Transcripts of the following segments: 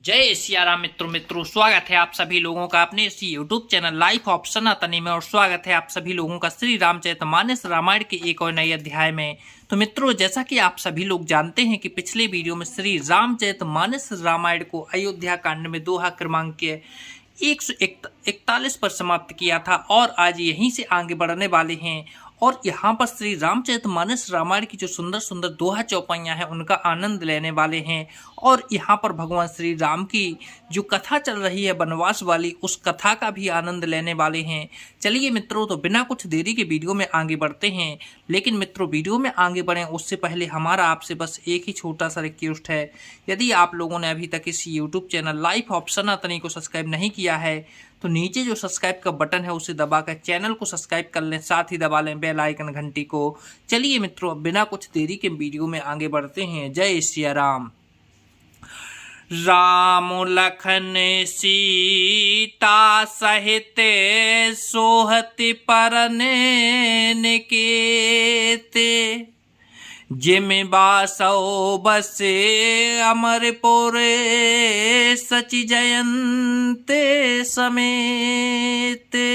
जय सिया राम मित्रों स्वागत है आप सभी लोगों का अपने इसी यूट्यूब चैनल लाइफ ऑफ सनातनी में। और स्वागत है आप सभी लोगों का श्री रामचरितमानस रामायण के एक और नए अध्याय में। तो मित्रों, जैसा कि आप सभी लोग जानते हैं कि पिछले वीडियो में श्री रामचरितमानस रामायण को अयोध्या कांड में दोहा क्रमांक के 141 पर समाप्त किया था और आज यहीं से आगे बढ़ने वाले हैं। और यहाँ पर श्री रामचरितमानस रामायण की जो सुंदर सुंदर दोहा चौपाइयाँ हैं उनका आनंद लेने वाले हैं। और यहाँ पर भगवान श्री राम की जो कथा चल रही है वनवास वाली, उस कथा का भी आनंद लेने वाले हैं। चलिए मित्रों, तो बिना कुछ देरी के वीडियो में आगे बढ़ते हैं। लेकिन मित्रों, वीडियो में आगे बढ़ें उससे पहले हमारा आपसे बस एक ही छोटा सा रिक्वेस्ट है। यदि आप लोगों ने अभी तक इस यूट्यूब चैनल लाइफ ऑफ सनातनी को सब्सक्राइब नहीं किया है तो नीचे जो सब्सक्राइब का बटन है उसे दबाकर चैनल को सब्सक्राइब कर लें, साथ ही दबा लें बेल आइकन घंटी को। चलिए मित्रों, बिना कुछ देरी के वीडियो में आगे बढ़ते हैं। जय सिया राम। राम लखन सीता सहित सोहति परने निकेते, जिमि बासौ बसे अमरपुरे सचि जयंते समेते।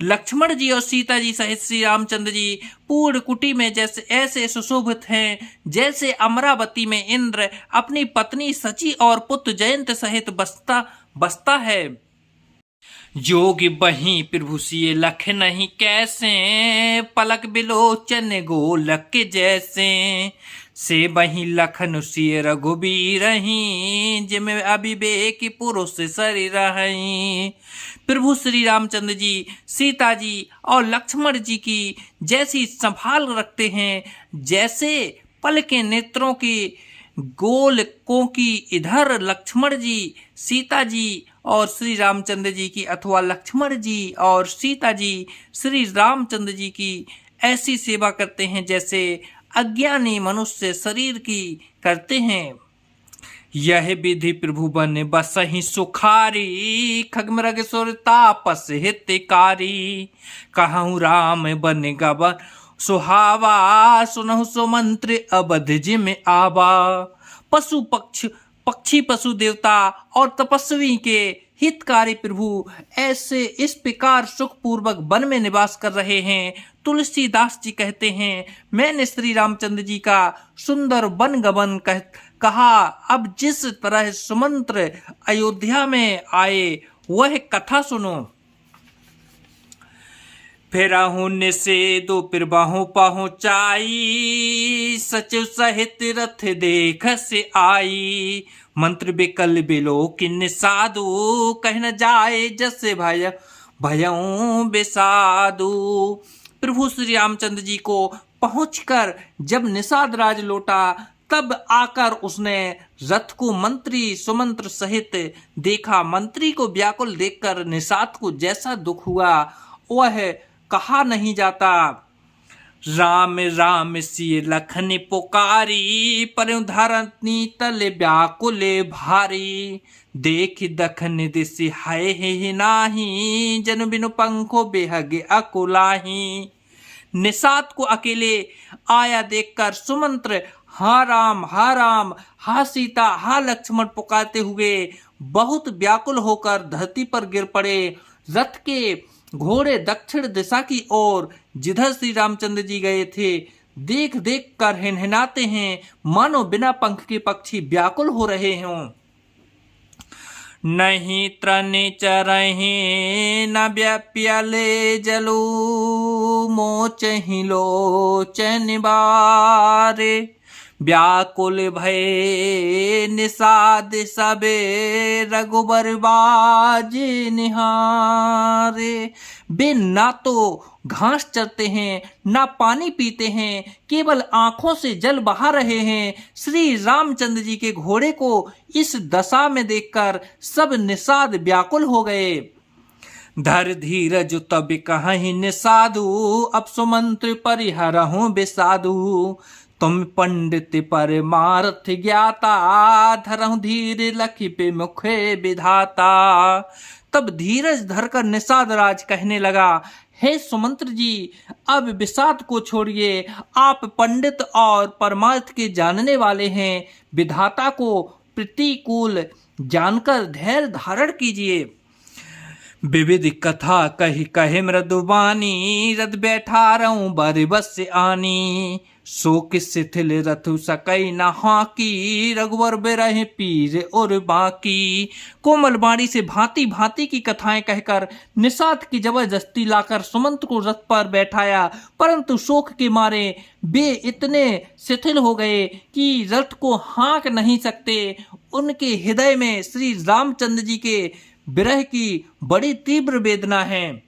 लक्ष्मण जी और सीता जी सहित श्री रामचंद्र जी पूर्ण कुटी में जैसे ऐसे सुशोभित हैं जैसे अमरावती में इंद्र अपनी पत्नी सची और पुत्र जयंत सहित बसता है। जोगी बही प्रभु सिए लख नहीं कैसे, पलक बिलोचन गोलक के जैसे। से बही लखन सिए रघुबीर रही, जिम अविवेक पुरुष सरी रही। प्रभु श्री रामचंद्र जी सीता जी और लक्ष्मण जी की जैसी संभाल रखते हैं, जैसे पल के नेत्रों की गोलकों की इधर लक्ष्मण जी सीता जी और श्री रामचंद्र जी की, अथवा लक्ष्मण जी और सीता जी श्री रामचंद्र जी की ऐसी सेवा करते हैं जैसे अज्ञानी मनुष्य शरीर की करते हैं। यह विधि प्रभु बन बसहि सुखारी, खगमृग सुर तापस हितकारी। कहूँ राम बन गवन सुहावा, सुनहु सुमंत्र अवध जिम आवा। पशु पक्षी पशु देवता और तपस्वी के हितकारी प्रभु ऐसे इस प्रकार सुख पूर्वक वन में निवास कर रहे हैं। तुलसीदास जी कहते हैं, मैंने श्री रामचंद्र जी का सुंदर वन गमन कहा। अब जिस तरह सुमंत्र अयोध्या में आए वह कथा सुनो। फिरहु निषेधो प्रबाहु पहुँचाई, सचिव सहित रथ देख से आई। मंत्र बिकल बिलो किन्न साधु, कह न जाए जस भयऊं बेसाधु। प्रभु श्री रामचंद्र जी को पहुंचकर जब निषाद राज लौटा तब आकर उसने रथ को मंत्री सुमंत्र सहित देखा। मंत्री को व्याकुल देखकर निषाद को जैसा दुख हुआ वह कहा नहीं जाता। राम राम सिय लखन पुकारी, परं धरनी तले व्याकुल भारी। देख दखन दिश है नाही, जन बिनु पंखो बेहगे अकुलाही। निषाद को अकेले आया देखकर सुमंत्र हा राम हा सीता हा लक्ष्मण पुकारते हुए बहुत व्याकुल होकर धरती पर गिर पड़े। रथ के घोड़े दक्षिण दिशा की ओर जिधर श्री रामचंद्र जी गए थे देख देख कर हिनहिनाते हैं, मानो बिना पंख के पक्षी व्याकुल हो रहे हों। नहीं त्रने चरहे न व्याप्यले जलू, मोचहि लोचन बारे। व्याकुल भय निषाद सबे, रघुबर बाज निहारे। वे ना तो घास चरते हैं ना पानी पीते हैं, केवल आंखों से जल बहा रहे हैं। श्री रामचंद्र जी के घोड़े को इस दशा में देखकर सब निषाद व्याकुल हो गए। धर धीरज तब कहीं निषादु, अब सुमंत्र परिहरहु बेसाधु। तुम पंडित परमार्थ ज्ञाता, धरहु धीर लखि पे मुखे विधाता। तब धीरज धरकर निषाद राज कहने लगा, हे सुमंत्र जी, अब विषाद को छोड़िए। आप पंडित और परमार्थ के जानने वाले हैं, विधाता को प्रतिकूल जानकर धैर्य धारण कीजिए। विविध कथा कही कहे मृदुबानी, रथ बैठा रहूं बारे बस से आनी। शोक शिथिल रथु सकई न हाकी, रघुवर बिरहे पीर और बाकी। कोमल बाणी से भांति भांति की कथाएं कहकर निषाद की जबरदस्ती लाकर सुमंत को रथ पर बैठाया, परंतु शोक के मारे वे इतने शिथिल हो गए कि रथ को हाँक नहीं सकते। उनके हृदय में श्री रामचंद्र जी के विरह की बड़ी तीव्र वेदना है।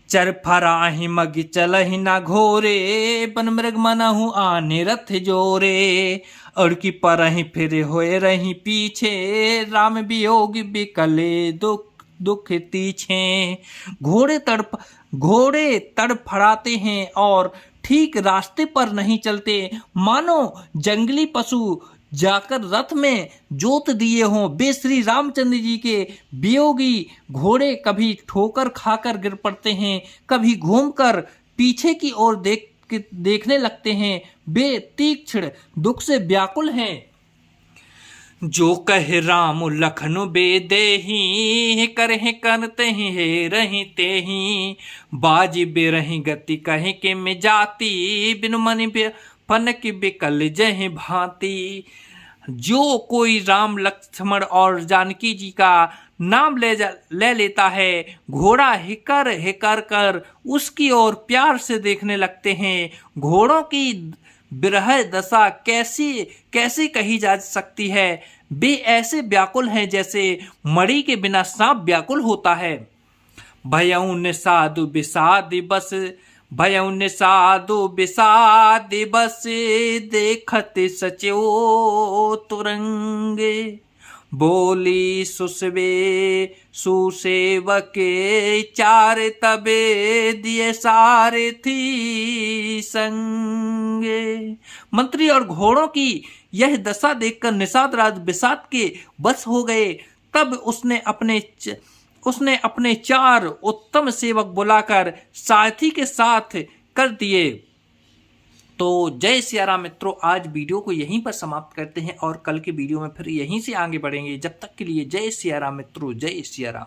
चर फराहि मग चलहि न घोरे, बन मृग मनहु आने रथ जोरे। और की परहि फिर होए रही पीछे, राम वियोग बिकले दुख तीछे। घोड़े तड़फड़ाते हैं और ठीक रास्ते पर नहीं चलते, मानो जंगली पशु जाकर रथ में जोत दिए हों। वे श्री रामचंद्र जी के वियोगी घोड़े कभी ठोकर खाकर गिर पड़ते हैं, कभी घूमकर पीछे की ओर देखने लगते हैं। वे तीक्ष्ण दुख से व्याकुल हैं। जो कहे राम लखन बेदेही, करहे करते ही हे रही तेही। बाजी बेरही गति कहे के में जाती, बिनु मनि पन की बिकल जह भांति। जो कोई राम लक्ष्मण और जानकी जी का नाम ले लेता है, घोड़ा हिकर कर उसकी ओर प्यार से देखने लगते हैं। घोड़ों की विरह दशा कैसी कही जा सकती है। वे ऐसे व्याकुल हैं जैसे मणि के बिना सांप व्याकुल होता है। भयउ निषादु विषाद बस, भयउ निषादु विषाद बस, देखत सचो तुरंगे। बोली सुसवे सुसेवके, चार तबे दिए सारे थी संगे। मंत्री और घोड़ों की यह दशा देखकर निषाद राज विषाद के बस हो गए। तब उसने अपने 4 उत्तम सेवक बुलाकर सारथी के साथ कर दिए। तो जय सिया राम मित्रों, आज वीडियो को यहीं पर समाप्त करते हैं और कल के वीडियो में फिर यहीं से आगे बढ़ेंगे। जब तक के लिए जय सिया राम मित्रों, जय सिया राम।